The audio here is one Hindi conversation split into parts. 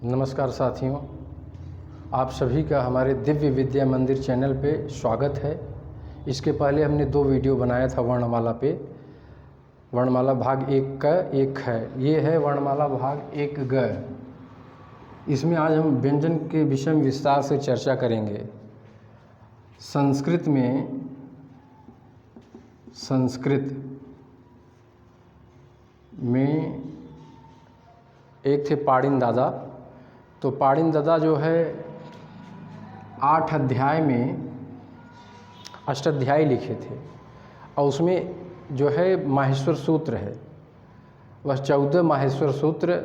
नमस्कार साथियों, आप सभी का हमारे दिव्य विद्या मंदिर चैनल पे स्वागत है। इसके पहले हमने 2 वीडियो बनाया था वर्णमाला पे। वर्णमाला भाग 1 का 1 है, ये है वर्णमाला भाग 1 ग। इसमें आज हम व्यंजन के विषय में विस्तार से चर्चा करेंगे। संस्कृत में एक थे पाड़िन दादा। तो पाड़िन दादा जो है 8 अध्याय में अष्टाध्यायी लिखे थे और उसमें जो है माहेश्वर सूत्र है। वह 14 माहेश्वर सूत्र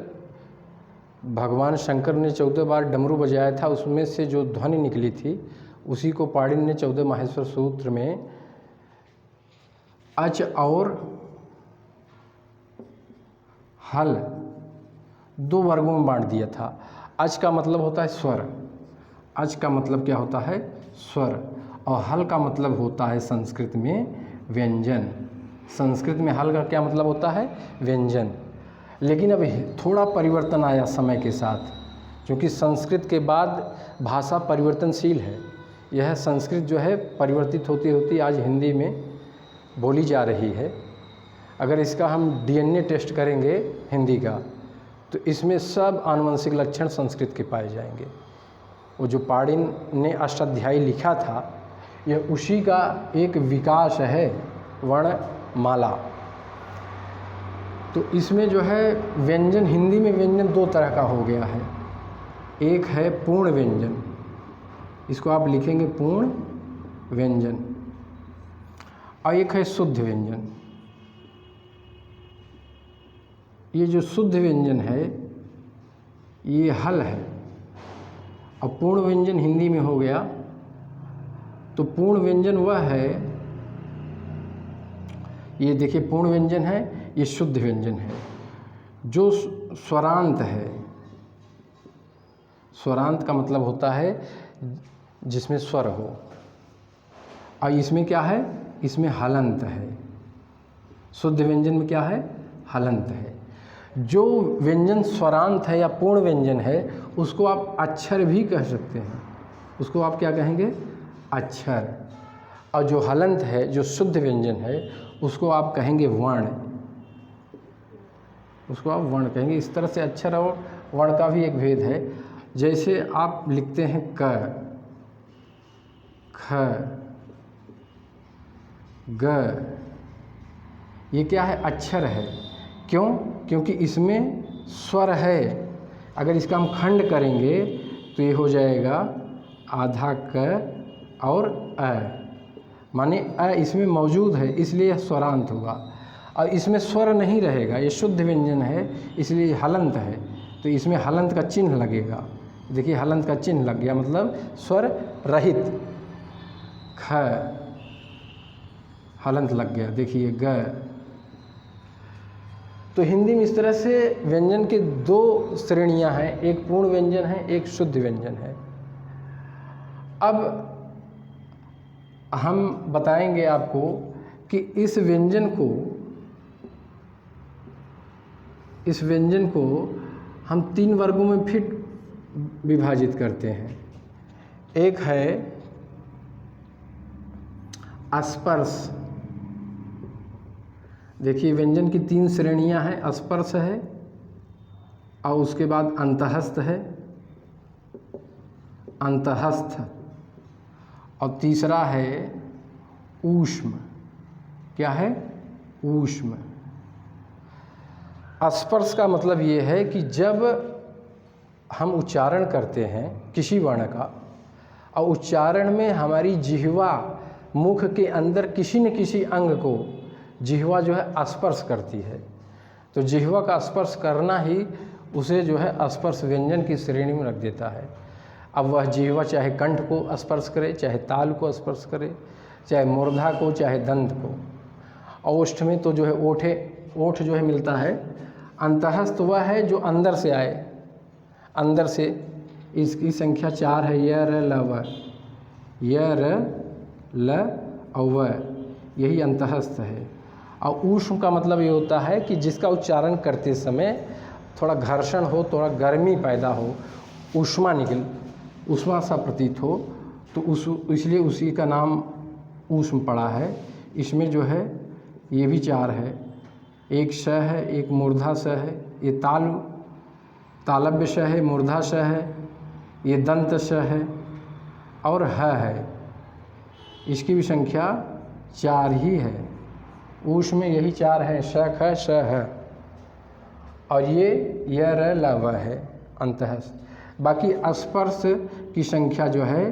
भगवान शंकर ने 14 बार डमरू बजाया था, उसमें से जो ध्वनि निकली थी उसी को पाड़िन ने 14 माहेश्वर सूत्र में अच और हल 2 वर्गों में बांट दिया था। अच का मतलब होता है स्वर, अच का मतलब क्या होता है स्वर, और हल का मतलब होता है संस्कृत में व्यंजन। संस्कृत में हल का क्या मतलब होता है व्यंजन। लेकिन अब थोड़ा परिवर्तन आया समय के साथ, क्योंकि संस्कृत के बाद भाषा परिवर्तनशील है। यह संस्कृत जो है परिवर्तित होती होती आज हिंदी में बोली जा रही है। अगर इसका हम DNA टेस्ट करेंगे हिंदी का, तो इसमें सब आनुवंशिक लक्षण संस्कृत के पाए जाएंगे। वो जो पाड़िन ने अष्टाध्यायी लिखा था, यह उसी का एक विकास है वर्णमाला। तो इसमें जो है व्यंजन, हिंदी में व्यंजन 2 तरह का हो गया है। एक है पूर्ण व्यंजन, इसको आप लिखेंगे पूर्ण व्यंजन, और एक है शुद्ध व्यंजन। ये जो शुद्ध व्यंजन है ये हल है, और पूर्ण व्यंजन हिंदी में हो गया। तो पूर्ण व्यंजन वह है, ये देखिए पूर्ण व्यंजन है, ये शुद्ध व्यंजन है जो स्वरांत है। स्वरांत का मतलब होता है जिसमें स्वर हो, और इसमें क्या है, इसमें हलंत है। शुद्ध व्यंजन में क्या है, हलंत है। जो व्यंजन स्वरांत है या पूर्ण व्यंजन है उसको आप अक्षर भी कह सकते हैं, उसको आप क्या कहेंगे अक्षर। और जो हलंत है, जो शुद्ध व्यंजन है, उसको आप कहेंगे वर्ण, उसको आप वर्ण कहेंगे। इस तरह से अक्षर और वर्ण का भी एक भेद है। जैसे आप लिखते हैं क, ख, ग, ये क्या है अक्षर है। क्यों? क्योंकि इसमें स्वर है। अगर इसका हम खंड करेंगे तो ये हो जाएगा आधा क और अ, माने अ इसमें मौजूद है, इसलिए स्वरांत होगा। और इसमें स्वर नहीं रहेगा, ये शुद्ध व्यंजन है इसलिए हलंत है, तो इसमें हलंत का चिन्ह लगेगा। देखिए हलंत का चिन्ह लग गया, मतलब स्वर रहित। ख हलंत लग गया, देखिए ग। तो हिंदी में इस तरह से व्यंजन के 2 श्रेणियां हैं, एक पूर्ण व्यंजन है, एक शुद्ध व्यंजन है। अब हम बताएंगे आपको कि इस व्यंजन को हम 3 वर्गों में फिर विभाजित करते हैं। एक है स्पर्श। देखिए व्यंजन की 3 श्रेणियां हैं, स्पर्श है, और उसके बाद अंतःस्थ है, अंतःस्थ, और तीसरा है ऊष्म। क्या है? ऊष्म। स्पर्श का मतलब ये है कि जब हम उच्चारण करते हैं किसी वर्ण का, और उच्चारण में हमारी जिह्वा मुख के अंदर किसी न किसी अंग को जिह्वा जो है स्पर्श करती है, तो जिह्वा का स्पर्श करना ही उसे जो है स्पर्श व्यंजन की श्रेणी में रख देता है। अब वह जिह्वा चाहे कंठ को स्पर्श करे, चाहे ताल को स्पर्श करे, चाहे मूर्धा को, चाहे दंत को। और ओष्ठ में तो जो है ओठ जो है मिलता है। अंतःस्थ वह है जो अंदर से आए, अंदर से। इसकी संख्या 4 है, य र ल व, य र ल और व, यही अंतःस्थ है। और ऊष्म का मतलब ये होता है कि जिसका उच्चारण करते समय थोड़ा घर्षण हो, थोड़ा गर्मी पैदा हो, ऊष्मा सा प्रतीत हो, तो इसलिए उसी का नाम ऊष्म पड़ा है। इसमें जो है ये भी 4 है, एक श है, एक मूर्धा स है, ये तालव्य श है, मूर्धा श है, ये दंत श है और है। इसकी भी संख्या 4 ही है। ऊष्म में यही 4 है, श ख श है और ये य र ल व है अंतःस्थ। बाकी स्पर्श की संख्या जो है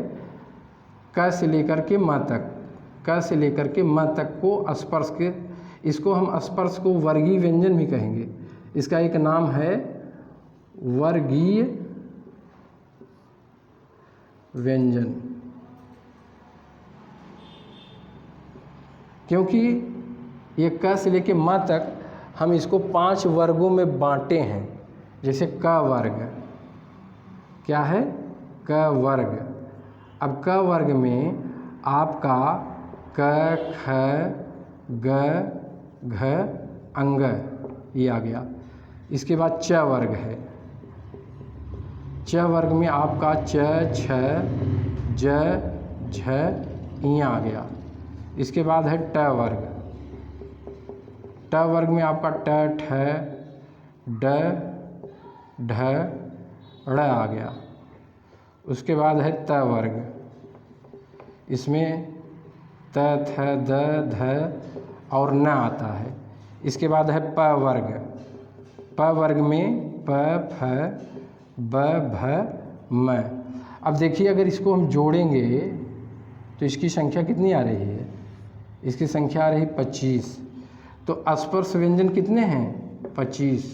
क से लेकर के म तक, क से लेकर के म तक को स्पर्श के, इसको हम स्पर्श को वर्गीय व्यंजन भी कहेंगे। इसका एक नाम है वर्गीय व्यंजन, क्योंकि ये क से लेके म तक हम इसको 5 वर्गों में बांटे हैं। जैसे क वर्ग, क्या है? क वर्ग। अब क वर्ग में आपका क ख ग घ अंग ये आ गया। इसके बाद च वर्ग है। च वर्ग में आपका च छ ज झ इ आ गया। इसके बाद है ट वर्ग। ट वर्ग में आपका ट ठ ड ढ ड़ आ गया। उसके बाद है त वर्ग। इसमें त थ द ध और न आता है। इसके बाद है प वर्ग। प वर्ग में प फ ब भ म। अब देखिए, अगर इसको हम जोड़ेंगे तो इसकी संख्या कितनी आ रही है? इसकी संख्या आ रही 25। तो स्पर्श व्यंजन कितने हैं? 25।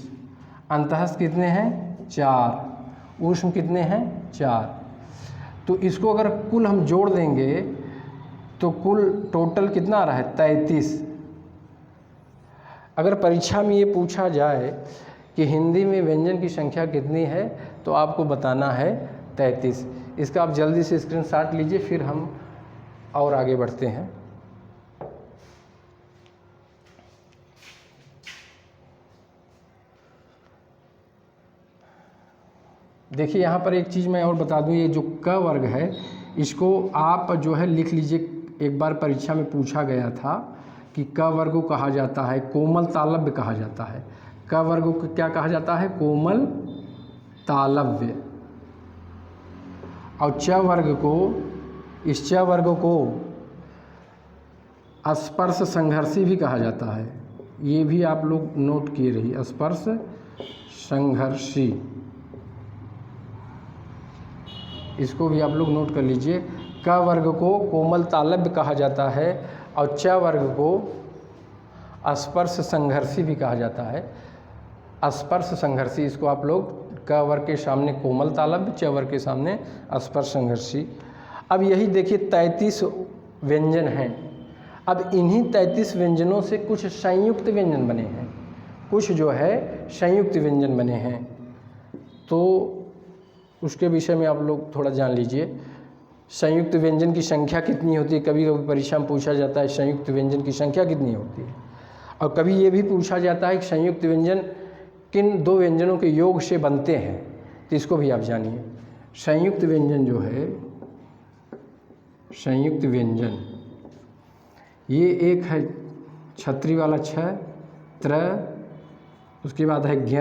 अंतःस्थ कितने हैं? 4। ऊष्म कितने हैं? 4। तो इसको अगर कुल हम जोड़ देंगे तो कुल टोटल कितना आ रहा है? 33। अगर परीक्षा में ये पूछा जाए कि हिंदी में व्यंजन की संख्या कितनी है, तो आपको बताना है 33। इसका आप जल्दी से स्क्रीनशॉट लीजिए, फिर हम और आगे बढ़ते हैं। देखिए, यहाँ पर एक चीज़ मैं और बता दूँ, ये जो क वर्ग है इसको आप जो है लिख लीजिए। एक बार परीक्षा में पूछा गया था कि क वर्ग को कहा जाता है कोमल तालव्य कहा जाता है। क वर्ग को क्या कहा जाता है? कोमल तालव्य। और च वर्ग को, इस च वर्ग को स्पर्श संघर्षी भी कहा जाता है। ये भी आप लोग नोट किए रहिए, स्पर्श संघर्षी, इसको भी आप लोग नोट कर लीजिए। क वर्ग को कोमल तालव्य कहा जाता है और च वर्ग को स्पर्श संघर्षी भी कहा जाता है। स्पर्श संघर्षी, इसको आप लोग क वर्ग के सामने कोमल तालव्य, च वर्ग के सामने स्पर्श संघर्षी। अब यही देखिए 33 व्यंजन हैं। अब इन्हीं 33 व्यंजनों से कुछ संयुक्त व्यंजन बने हैं, कुछ जो है संयुक्त व्यंजन बने हैं। तो उसके विषय में आप लोग थोड़ा जान लीजिए। संयुक्त व्यंजन की संख्या कितनी होती है? कभी कभी परीक्षा में पूछा जाता है संयुक्त व्यंजन की संख्या कितनी होती है। और कभी ये भी पूछा जाता है कि संयुक्त व्यंजन किन 2 व्यंजनों के योग से बनते हैं, तो इसको भी आप जानिए। संयुक्त व्यंजन जो है, संयुक्त व्यंजन ये एक है छत्री वाला छ, त्र, उसके बाद है ज्ञ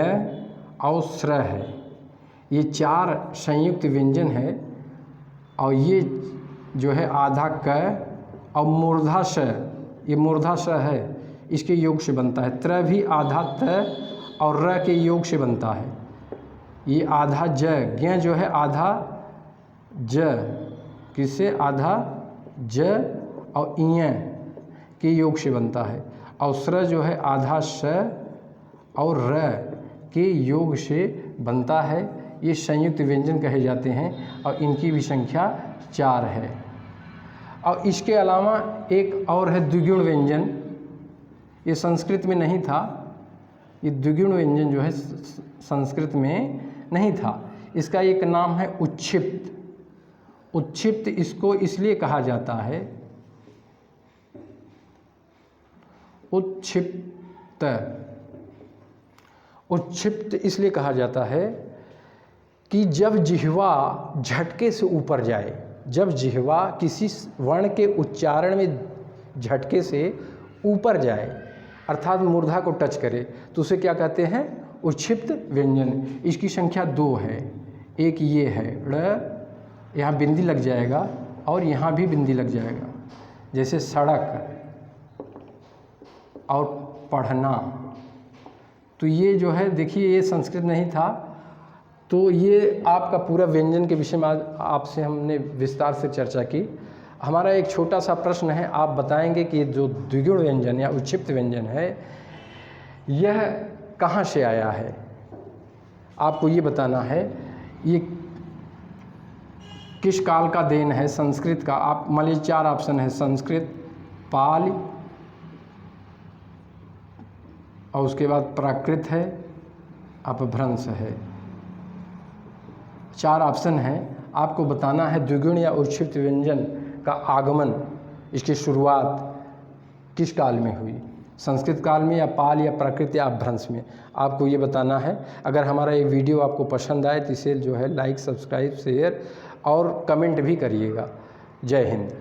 और स्र है। ये 4 संयुक्त व्यंजन है। और ये जो है आधा क और मूर्धा श, ये मूर्धा श है, इसके योग से बनता है। त्र भी आधा त और र के योग से बनता है। ये आधा ज, ज्ञ जो है आधा ज, किससे? आधा ज और इय के योग से बनता है। और स्र जो है आधा श और र के योग से बनता है। ये संयुक्त व्यंजन कहे जाते हैं और इनकी भी संख्या 4 है। और इसके अलावा एक और है द्विगुण व्यंजन। ये संस्कृत में नहीं था, ये द्विगुण व्यंजन जो है संस्कृत में नहीं था। इसका एक नाम है उच्छिप्त। उच्छिप्त इसको इसलिए कहा जाता है, उच्छिप्त उच्छिप्त इसलिए कहा जाता है कि जब जिह्वा झटके से ऊपर जाए, जब जिह्वा किसी वर्ण के उच्चारण में झटके से ऊपर जाए अर्थात मूर्धा को टच करे तो उसे क्या कहते हैं? उच्छिप्त व्यंजन। इसकी संख्या 2 है। एक ये है ड़, यहाँ बिंदी लग जाएगा और यहाँ भी बिंदी लग जाएगा, जैसे सड़क और पढ़ना। तो ये जो है देखिए, ये संस्कृत नहीं था, तो ये आपका पूरा व्यंजन के विषय में आज आपसे हमने विस्तार से चर्चा की। हमारा एक छोटा सा प्रश्न है, आप बताएंगे कि जो द्विगुण व्यंजन या उच्छिप्त व्यंजन है यह कहाँ से आया है। आपको ये बताना है ये किस काल का देन है, संस्कृत का। आप मान लीजिए 4 ऑप्शन है, संस्कृत, पाली और उसके बाद प्राकृत है, अपभ्रंश है। 4 ऑप्शन हैं, आपको बताना है द्विगुण या उच्छिप्त व्यंजन का आगमन, इसकी शुरुआत किस काल में हुई, संस्कृत काल में या पाल या प्राकृत या अपभ्रंश में, आपको ये बताना है। अगर हमारा ये वीडियो आपको पसंद आए तो इसे जो है लाइक, सब्सक्राइब, शेयर और कमेंट भी करिएगा। जय हिंद।